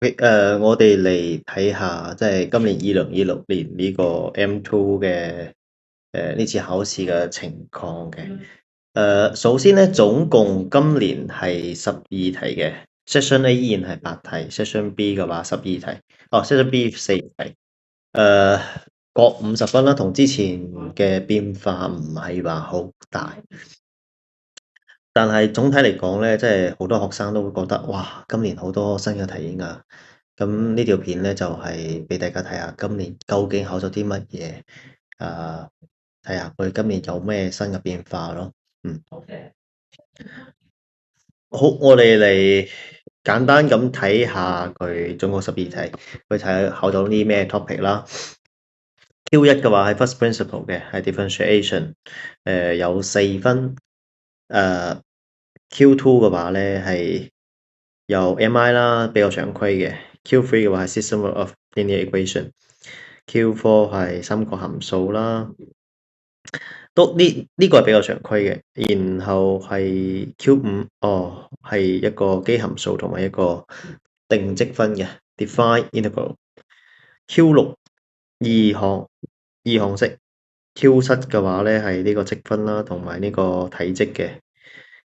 我哋嚟睇下，即係今年2026年呢個 M2 嘅呢次考試嘅情況嘅。首先咧，總共今年係12題嘅，Session A 依然係8題，Session B 嘅話12題，Session B 4題，誒各50分啦，同之前嘅變化唔係話好大。但係總體嚟講咧，即係好多學生都會覺得，哇！今年好多新嘅題型啊！咁呢條片咧就係俾大家睇下今年究竟考咗啲乜嘢，睇下佢今年有咩新嘅變化咯。好，我哋嚟簡單咁睇下佢總共12題，去睇下考咗啲咩 topic 啦。Q1嘅話係 first principle 嘅，係 differentiation，有4分。Q2 嘅話咧係有 MI 啦，比較常規嘅。Q3 嘅話係 system of linear equation。Q4 係三角函數啦，都呢個係比較常規嘅。然後係 Q5，係一個基函數同埋一個定積分嘅 define integral。Q6 二項式。Q7 嘅話咧係呢個積分啦，同埋呢個體積嘅。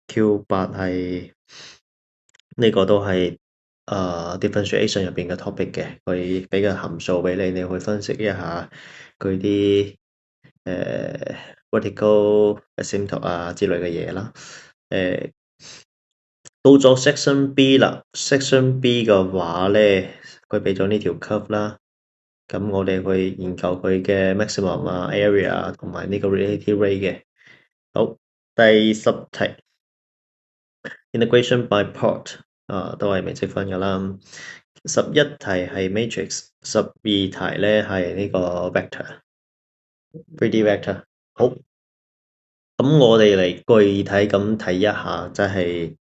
Q8 係呢個都係differentiation 入邊嘅 topic 嘅，佢俾個函數俾你，你去分析一下佢啲vertical asymptote 啊之類嘅嘢啦。到咗 section B 啦，section B 嘅話咧，佢俾咗呢條 curve 啦，咁我哋去研究佢嘅 maximum 啊 area 同埋呢個 relative rate 嘅。好，第10題 integration by part，都係微積分噶啦。11題係 matrix， 12題咧係呢個 vector，3D vector。好，咁我哋嚟具體咁睇一下，即係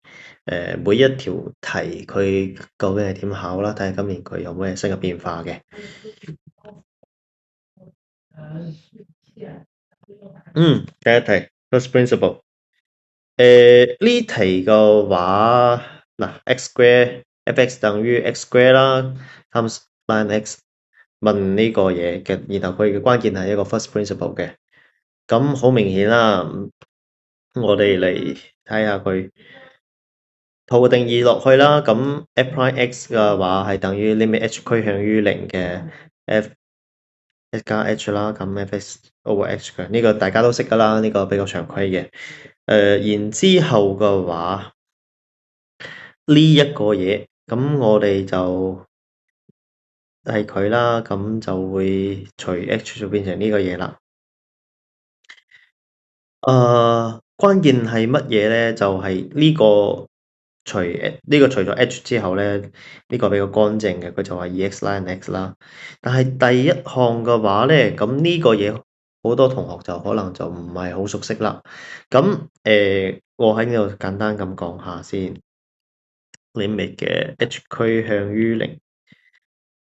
每一條題佢究竟係點考啦，睇下今年佢有咩新嘅變化嘅。第一題 first principle。呢題嘅話，嗱 x square f(x) 等於 x square 啦，times ln x 問呢個嘢嘅，然後佢嘅關鍵係一個 first principle 嘅。咁好明顯啦，我哋嚟睇下佢套個定義落去啦。咁 f prime x 嘅話係等於 limit h 趨向於0嘅 f 加 h 啦，咁 f(x) over h 嘅呢個大家都識噶啦，呢個比較常規嘅。然之後嘅話，呢一個嘢，咁我哋就係佢啦，咁就會除 h 就變成呢個嘢啦。關鍵係乜嘢咧？就係呢個除咗 h 之後咧，呢個比較乾淨嘅，佢就話 2x ln x 啦。但係第一項嘅話咧，咁呢個嘢好多同學就可能就唔係好熟悉啦。咁我喺呢度簡單咁講下先。limit 嘅 h 趨向於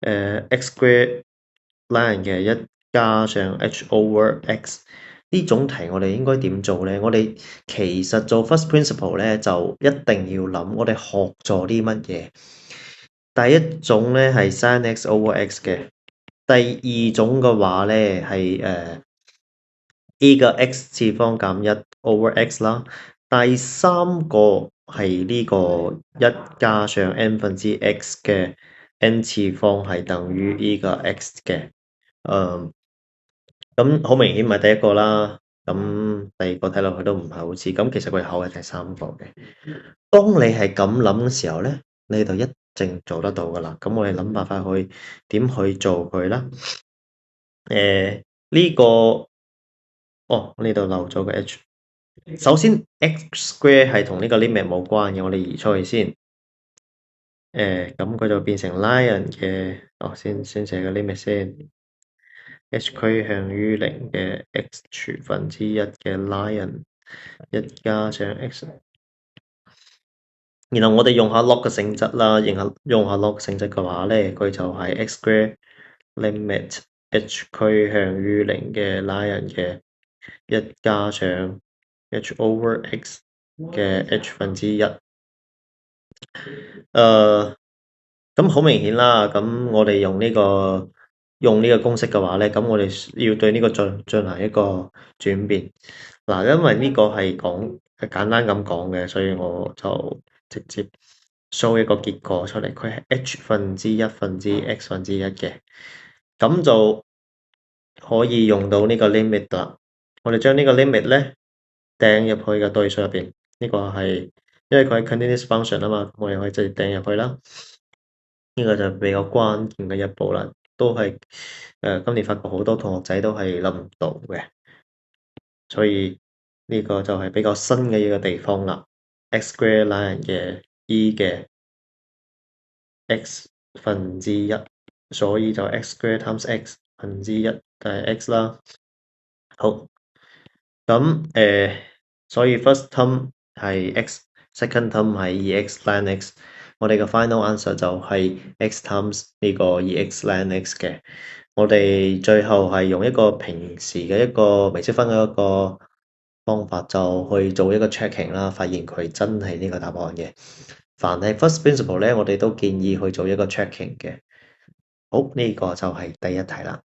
0，x square ln 嘅1加上 h over x 呢種題我哋應該點做咧？我哋其實做 first principle 咧就一定要諗我哋學咗啲乜嘢。第一種咧係 sin x over x 嘅，第二種嘅話咧係a 嘅 x 次方減1 over x 啦，第三個係呢個1加上 n 分之 x 嘅 n 次方係等於呢個 x 嘅。咁好明顯唔係第一個啦，咁第二個睇落去都唔係好似，咁其實佢考係第三個嘅。當你係咁諗嘅時候咧，你就一定做得到噶啦。咁我哋諗辦法去點去做佢啦。呢個呢度漏咗個 h。首先 x square 係同呢個 limit 冇關嘅，我哋移出去先。咁佢就變成 lion 嘅，先寫個 limit 先。h 趨向於0嘅 x 除分之一嘅 lion 1加上 x。然後我哋用下 log 嘅性質啦，用下 log 性質嘅話咧，佢就係 x square limit h 趨向於0嘅 lion 嘅1加上 h over x 嘅 h 分之一。咁好明顯啦，咁我哋用呢個公式嘅話咧，咁我哋要對呢個進行一個轉變。嗱，因為呢個係簡單咁講嘅，所以我就直接 show 一個結果出嚟，佢係 h 分之一分之 x 分之一嘅，咁就可以用到呢個 limit 啦。我哋將呢個 limit 咧掟入去嘅對數入邊，呢個係因為佢係 continuous function 啊嘛，我哋可以直接掟入去啦。呢個就比較關鍵嘅一步啦，都係今年發覺好多同學仔都係諗唔到嘅，所以呢個就係比較新嘅一個地方啦。x square ln 嘅 e 嘅 x 分之一，所以就 x square times x 分之一就係 x 啦。好，咁所以 first term 係 x，second term 係 2x ln x。我哋嘅 final answer 就係 x times 呢個 2x ln x 嘅。我哋最後係用一個平時嘅一個微積分嘅一個方法，就去做一個 checking 啦，發現佢真係呢個答案嘅。凡係 first principle 咧，我哋都建議去做一個 checking 嘅。好，呢個就係第一題啦。